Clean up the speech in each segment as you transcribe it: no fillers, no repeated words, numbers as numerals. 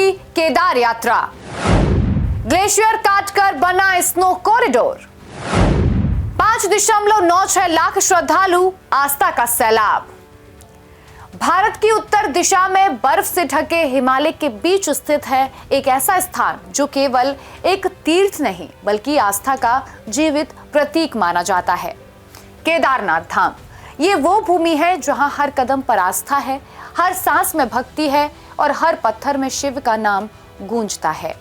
खुली केदार यात्रा, ग्लेशियर काटकर बना स्नो कॉरिडोर, 5.96 लाख श्रद्धालु, आस्था का सैलाब। भारत की उत्तर दिशा में बर्फ से ढके हिमालय के बीच स्थित है एक ऐसा स्थान जो केवल एक तीर्थ नहीं बल्कि आस्था का जीवित प्रतीक माना जाता है, केदारनाथ धाम। ये वो भूमि है जहां हर कदम पर आस्था है, हर सांस में भक्ति है और हर पत्थर में शिव का नाम गूंजता है।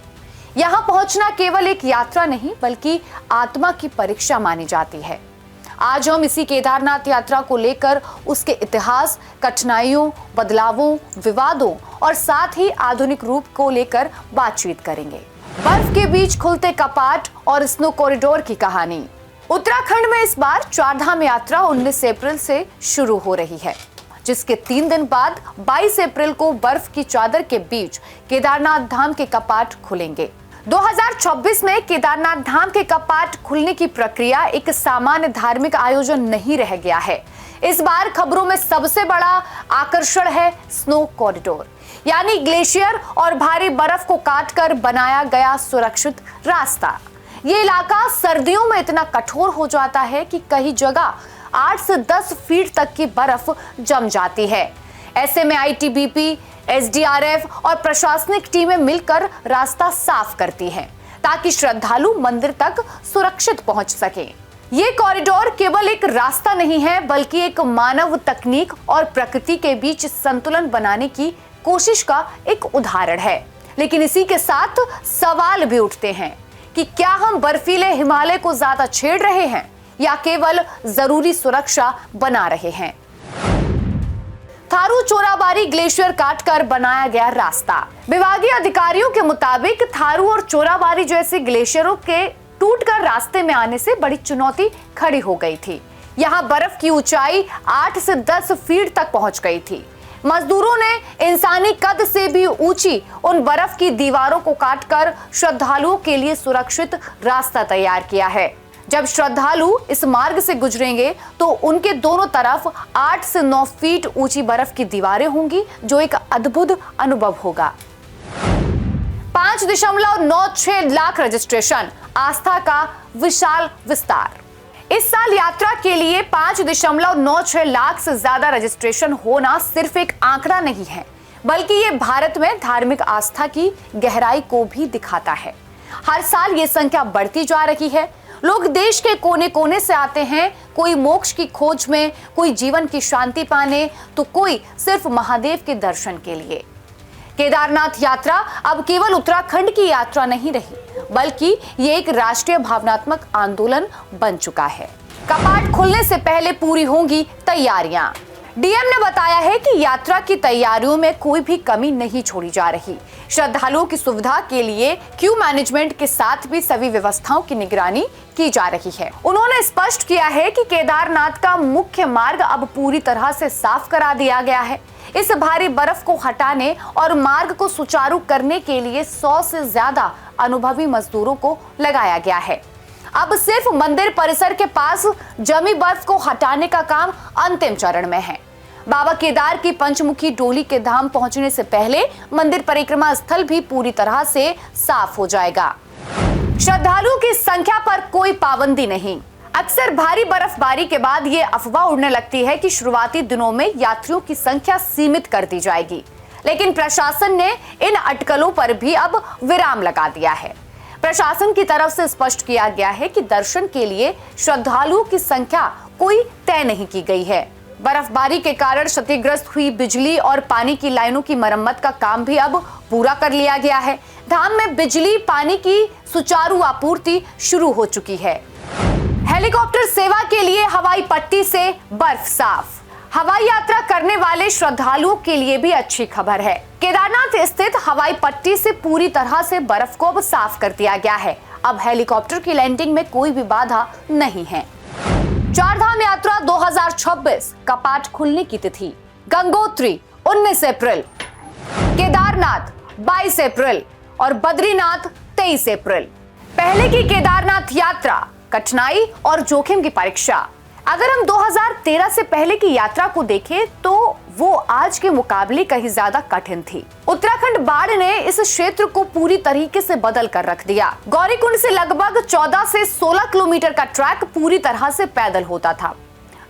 यहाँ पहुंचना केवल एक यात्रा नहीं बल्कि आत्मा की परीक्षा मानी जाती है। आज हम इसी केदारनाथ यात्रा को लेकर उसके इतिहास, कठिनाइयों, बदलावों, विवादों और साथ ही आधुनिक रूप को लेकर बातचीत करेंगे। बर्फ के बीच खुलते कपाट और स्नो कॉरिडोर की कहानी। उत्तराखंड में इस बार चारधाम यात्रा 19 अप्रैल से शुरू हो रही है, जिसके 3 दिन बाद 22 अप्रैल को बर्फ की चादर के बीच केदारनाथ धाम के कपाट खुलेंगे। 2024 में केदारनाथ धाम के कपाट खुलने की प्रक्रिया एक सामान्य धार्मिक आयोजन नहीं रह गया है। इस बार खबरों में सबसे बड़ा आकर्षण है स्नो कॉरिडोर, यानी ग्लेशियर और भारी बर्फ को काटकर बनाया गया सुरक्षित रास्ता। ये इलाका सर्दियों में इतना कठोर हो जाता है कि कई जगह 8 से 10 फीट तक की बर्फ जम जाती है। ऐसे में आईटीबीपी, एसडीआरएफ और प्रशासनिक टीमें मिलकर रास्ता साफ करती हैं ताकि श्रद्धालु मंदिर तक सुरक्षित पहुंच सकें। ये कॉरिडोर केवल एक रास्ता नहीं है बल्कि एक मानव तकनीक और प्रकृति के बीच संतुलन बनाने की कोशिश का एक उदाहरण है। लेकिन इसी के साथ सवाल भी उठते हैं कि क्या हम बर्फीले हिमालय को ज्यादा छेड़ रहे हैं या केवल जरूरी सुरक्षा बना रहे हैं। थारू चोराबारी ग्लेशियर काटकर बनाया गया रास्ता। विभागीय अधिकारियों के मुताबिक थारू और चोराबारी जैसे ग्लेशियरों के टूटकर रास्ते में आने से बड़ी चुनौती खड़ी हो गई थी। यहाँ बर्फ की ऊंचाई 8 से 10 फीट तक पहुंच गई थी। मजदूरों ने इंसानी कद से भी ऊंची उन बर्फ की दीवारों को काटकर श्रद्धालुओं के लिए सुरक्षित रास्ता तैयार किया है। जब श्रद्धालु इस मार्ग से गुजरेंगे तो उनके दोनों तरफ 8 से 9 फीट ऊंची बर्फ की दीवारें होंगी, जो एक अद्भुत अनुभव होगा। 5.96 लाख रजिस्ट्रेशन, आस्था का विशाल विस्तार। इस साल यात्रा के लिए 5.96 लाख से ज्यादा रजिस्ट्रेशन होना सिर्फ एक आंकड़ा नहीं है बल्कि ये भारत में धार्मिक आस्था की गहराई को भी दिखाता है। हर साल ये संख्या बढ़ती जा रही है। लोग देश के कोने कोने से आते हैं, कोई मोक्ष की खोज में, कोई जीवन की शांति पाने, तो कोई सिर्फ महादेव के दर्शन के लिए। केदारनाथ यात्रा अब केवल उत्तराखंड की यात्रा नहीं रही बल्कि ये एक राष्ट्रीय भावनात्मक आंदोलन बन चुका है। कपाट खुलने से पहले पूरी होंगी तैयारियां। डीएम ने बताया है कि यात्रा की तैयारियों में कोई भी कमी नहीं छोड़ी जा रही। श्रद्धालुओं की सुविधा के लिए क्यू मैनेजमेंट के साथ भी सभी व्यवस्थाओं की निगरानी की जा रही है। उन्होंने स्पष्ट किया है कि केदारनाथ का मुख्य मार्ग अब पूरी तरह से साफ करा दिया गया है। इस भारी बर्फ को हटाने और मार्ग को सुचारू करने के लिए 100 से ज्यादा अनुभवी मजदूरों को लगाया गया है। अब सिर्फ मंदिर परिसर के पास जमी बर्फ को हटाने का काम अंतिम चरण में है। बाबा केदार की पंचमुखी डोली के धाम पहुंचने से पहले मंदिर परिक्रमा स्थल भी पूरी तरह से साफ हो जाएगा। श्रद्धालुओं की संख्या पर कोई पाबंदी नहीं। अक्सर भारी बर्फबारी के बाद ये अफवाह उड़ने लगती है कि शुरुआती दिनों में यात्रियों की संख्या सीमित कर दी जाएगी, लेकिन प्रशासन ने इन अटकलों पर भी अब विराम लगा दिया है। प्रशासन की तरफ से स्पष्ट किया गया है कि दर्शन के लिए श्रद्धालुओं की संख्या कोई तय नहीं की गई है। बर्फबारी के कारण क्षतिग्रस्त हुई बिजली और पानी की लाइनों की मरम्मत का काम भी अब पूरा कर लिया गया है। धाम में बिजली पानी की सुचारू आपूर्ति शुरू हो चुकी है। हेलीकॉप्टर सेवा के लिए हवाई पट्टी से बर्फ साफ। हवाई यात्रा करने वाले श्रद्धालुओं के लिए भी अच्छी खबर है। केदारनाथ स्थित हवाई पट्टी से पूरी तरह से बर्फ को अब साफ कर दिया गया है। अब हेलीकॉप्टर की लैंडिंग में कोई भी बाधा नहीं है। चारधाम यात्रा 2026 कपाट खुलने की तिथि। गंगोत्री 19 अप्रैल, केदारनाथ 22 अप्रैल और बद्रीनाथ 23 अप्रैल। पहले की केदारनाथ यात्रा कठिनाई और जोखिम की परीक्षा। अगर हम 2013 से पहले की यात्रा को देखें तो वो आज के मुकाबले कहीं ज्यादा कठिन थी। उत्तराखंड बाढ़ ने इस क्षेत्र को पूरी तरीके से बदल कर रख दिया। गौरीकुंड से लगभग 14 से 16 किलोमीटर का ट्रैक पूरी तरह से पैदल होता था।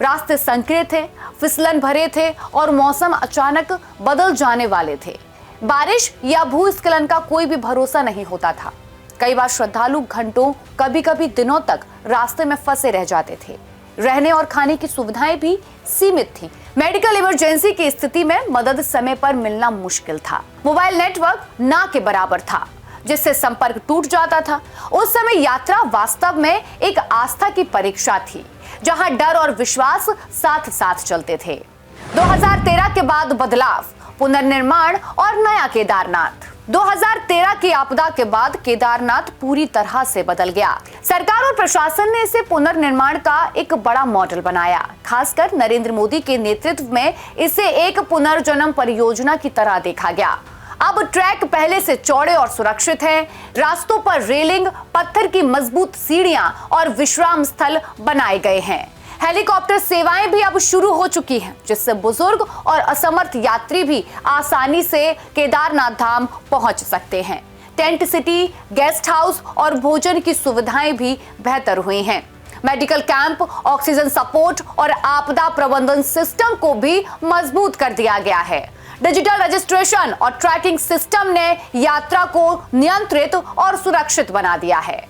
रास्ते संकीर्ण थे, फिसलन भरे थे और मौसम अचानक बदल जाने वाले थे। बारिश या भूस्खलन का कोई भी भरोसा नहीं होता था। कई बार श्रद्धालु घंटों, कभी कभी दिनों तक रास्ते में फंसे रह जाते थे। रहने और खाने की सुविधाएं भी सीमित थी। मेडिकल इमरजेंसी की स्थिति में मदद समय पर मिलना मुश्किल था। मोबाइल नेटवर्क ना के बराबर था, जिससे संपर्क टूट जाता था। उस समय यात्रा वास्तव में एक आस्था की परीक्षा थी, जहां डर और विश्वास साथ साथ चलते थे। 2013 के बाद बदलाव, पुनर्निर्माण और नया केदारनाथ। 2013 की आपदा के बाद केदारनाथ पूरी तरह से बदल गया। सरकार और प्रशासन ने इसे पुनर्निर्माण का एक बड़ा मॉडल बनाया। खासकर नरेंद्र मोदी के नेतृत्व में इसे एक पुनर्जन्म परियोजना की तरह देखा गया। अब ट्रैक पहले से चौड़े और सुरक्षित हैं। रास्तों पर रेलिंग, पत्थर की मजबूत सीढ़ियां और विश्राम स्थल बनाए गए हैं। हेलीकॉप्टर सेवाएं भी अब शुरू हो चुकी हैं, जिससे बुजुर्ग और असमर्थ यात्री भी आसानी से केदारनाथ धाम पहुंच सकते हैं। टेंट सिटी, गेस्ट हाउस और भोजन की सुविधाएं भी बेहतर हुई हैं। मेडिकल कैंप, ऑक्सीजन सपोर्ट और आपदा प्रबंधन सिस्टम को भी मजबूत कर दिया गया है। डिजिटल रजिस्ट्रेशन और ट्रैकिंग सिस्टम ने यात्रा को नियंत्रित और सुरक्षित बना दिया है।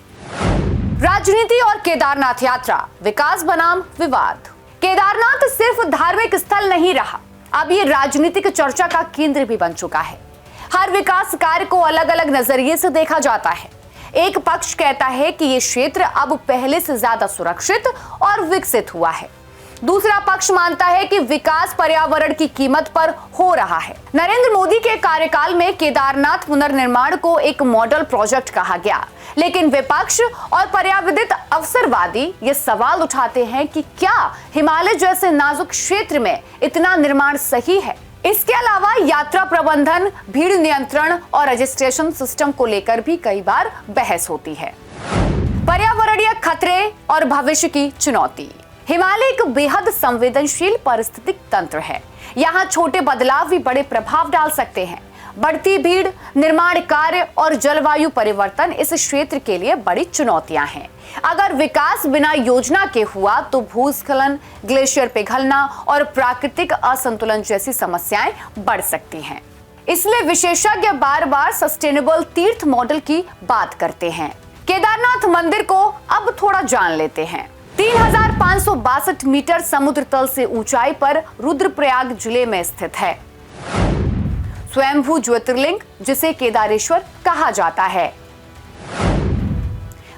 राजनीति और केदारनाथ यात्रा, विकास बनाम विवाद। केदारनाथ सिर्फ धार्मिक स्थल नहीं रहा, अब ये राजनीतिक चर्चा का केंद्र भी बन चुका है। हर विकास कार्य को अलग अलग नजरिए से देखा जाता है। एक पक्ष कहता है कि ये क्षेत्र अब पहले से ज्यादा सुरक्षित और विकसित हुआ है। दूसरा पक्ष मानता है कि विकास पर्यावरण की कीमत पर हो रहा है। नरेंद्र मोदी के कार्यकाल में केदारनाथ पुनर्निर्माण को एक मॉडल प्रोजेक्ट कहा गया, लेकिन विपक्ष और पर्यावरण अवसरवादी ये सवाल उठाते हैं कि क्या हिमालय जैसे नाजुक क्षेत्र में इतना निर्माण सही है। इसके अलावा यात्रा प्रबंधन, भीड़ नियंत्रण और रजिस्ट्रेशन सिस्टम को लेकर भी कई बार बहस होती है। पर्यावरणीय खतरे और भविष्य की चुनौती। हिमालय एक बेहद संवेदनशील पारिस्थितिक तंत्र है। यहाँ छोटे बदलाव भी बड़े प्रभाव डाल सकते हैं। बढ़ती भीड़, निर्माण कार्य और जलवायु परिवर्तन इस क्षेत्र के लिए बड़ी चुनौतियां हैं। अगर विकास बिना योजना के हुआ तो भूस्खलन, ग्लेशियर पिघलना और प्राकृतिक असंतुलन जैसी समस्याएं बढ़ सकती हैं। इसलिए विशेषज्ञ बार बार सस्टेनेबल तीर्थ मॉडल की बात करते हैं। केदारनाथ मंदिर को अब थोड़ा जान लेते हैं। 3562 मीटर समुद्र तल से ऊंचाई पर रुद्रप्रयाग जिले में स्थित है। स्वयंभू ज्योतिर्लिंग, जिसे केदारेश्वर कहा जाता है।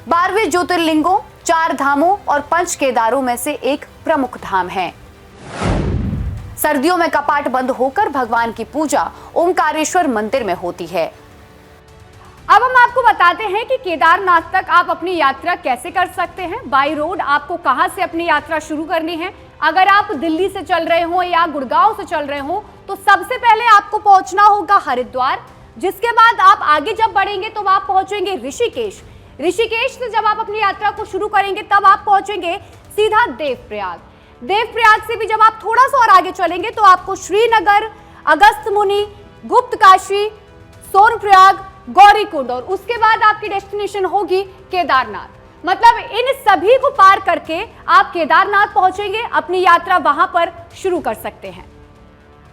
12वें ज्योतिर्लिंगों, 4 धामों और 5 केदारों में से एक प्रमुख धाम है। सर्दियों में कपाट बंद होकर भगवान की पूजा ओमकारेश्वर मंदिर में होती है। अब हम आपको बताते हैं कि केदारनाथ तक आप अपनी यात्रा कैसे कर सकते हैं। बाई रोड आपको कहां से अपनी यात्रा शुरू करनी है। अगर आप दिल्ली से चल रहे हो या गुड़गांव से चल रहे हो तो सबसे पहले आपको पहुंचना होगा हरिद्वार। जिसके बाद आप आगे जब बढ़ेंगे तो आप पहुंचेंगे ऋषिकेश। ऋषिकेश से जब आप अपनी यात्रा को शुरू करेंगे तब आप पहुंचेंगे सीधा देवप्रयाग। देवप्रयाग से भी जब आप थोड़ा सा और आगे चलेंगे तो आपको श्रीनगर, अगस्त्यमुनि, गुप्तकाशी, सोनप्रयाग, गौरीकुंड और उसके बाद आपकी डेस्टिनेशन होगी केदारनाथ। मतलब इन सभी को पार करके आप केदारनाथ पहुंचेंगे, अपनी यात्रा वहां पर शुरू कर सकते हैं।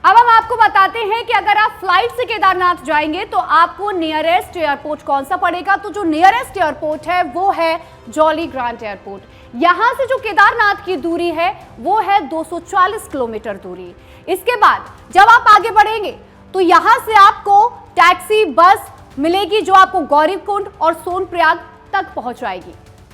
अब हम आपको बताते हैं कि अगर आप फ्लाइट से केदारनाथ जाएंगे तो आपको नियरेस्ट एयरपोर्ट कौन सा पड़ेगा। तो जो नियरेस्ट एयरपोर्ट है वो है जॉली ग्रांट एयरपोर्ट। यहां से जो केदारनाथ की दूरी है वो है 240 किलोमीटर दूरी। इसके बाद जब आप आगे बढ़ेंगे तो यहां से आपको टैक्सी, बस मिलेगी जो आपको गौरीकुंड और सोनप्रयाग तक पहुंचाएगी।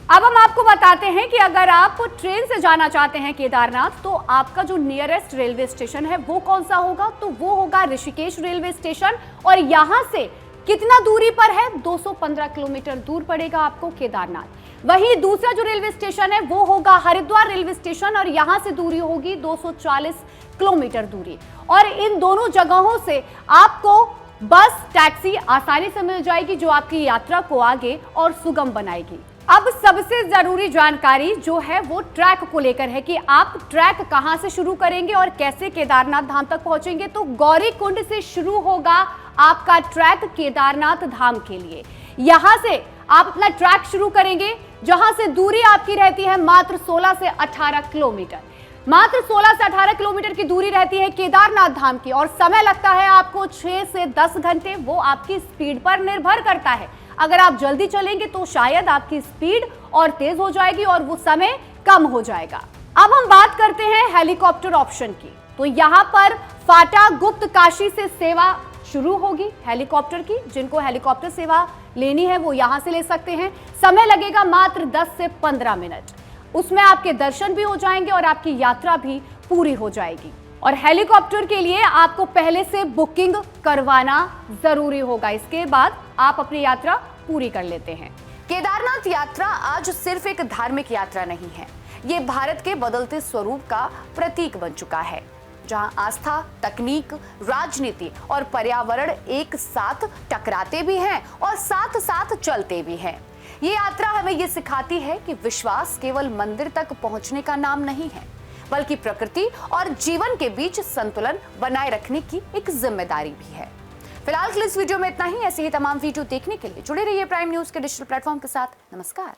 अब हम आपको बताते हैं कि अगर आप ट्रेन से जाना चाहते हैं केदारनाथ तो आपका जो नियरेस्ट रेलवे स्टेशन है वो कौन सा होगा। तो वो होगा ऋषिकेश रेलवे स्टेशन और यहां से कितना दूरी पर है, 215 किलोमीटर दूर पड़ेगा आपको केदारनाथ। वहीं दूसरा जो रेलवे स्टेशन है वो होगा हरिद्वार रेलवे स्टेशन और यहां से दूरी होगी 240 किलोमीटर दूरी। और इन दोनों जगहों से आपको बस, टैक्सी आसानी से मिल जाएगी जो आपकी यात्रा को आगे और सुगम बनाएगी। अब सबसे जरूरी जानकारी जो है वो ट्रैक को लेकर है कि आप ट्रैक कहां से शुरू करेंगे और कैसे केदारनाथ धाम तक पहुंचेंगे। तो गौरीकुंड से शुरू होगा आपका ट्रैक केदारनाथ धाम के लिए। यहां से आप अपना ट्रैक शुरू करेंगे, जहां से दूरी आपकी रहती है मात्र 16 से 18 किलोमीटर। मात्र 16 से 18 किलोमीटर की दूरी रहती है केदारनाथ धाम की, और समय लगता है आपको 6 से 10 घंटे। वो आपकी स्पीड पर निर्भर करता है। अगर आप जल्दी चलेंगे तो शायद आपकी स्पीड और तेज हो जाएगी और वो समय कम हो जाएगा। अब हम बात करते हैं हेलीकॉप्टर ऑप्शन की। तो यहाँ पर फाटा गुप्त काशी से सेवा शुरू होगी हेलीकॉप्टर की। जिनको हेलीकॉप्टर सेवा लेनी है वो यहाँ से ले सकते हैं। समय लगेगा मात्र 10 से 15 मिनट। उसमें आपके दर्शन भी हो जाएंगे और आपकी यात्रा भी पूरी हो जाएगी। और हेलीकॉप्टर के लिए आपको पहले से बुकिंग करवाना जरूरी होगा। इसके बाद आप अपनी यात्रा पूरी कर लेते हैं। केदारनाथ यात्रा आज सिर्फ एक धार्मिक यात्रा नहीं है, ये भारत के बदलते स्वरूप का प्रतीक बन चुका है, जहां आस्था, तकनीक, राजनीति और पर्यावरण एक साथ टकराते भी हैं और साथ साथ चलते भी हैं। ये यात्रा हमें ये सिखाती है कि विश्वास केवल मंदिर तक पहुंचने का नाम नहीं है, बल्कि प्रकृति और जीवन के बीच संतुलन बनाए रखने की एक जिम्मेदारी भी है। फिलहाल के लिए इस वीडियो में इतना ही। ऐसे ही तमाम वीडियो देखने के लिए जुड़े रहिए प्राइम न्यूज के डिजिटल प्लेटफॉर्म के साथ। नमस्कार।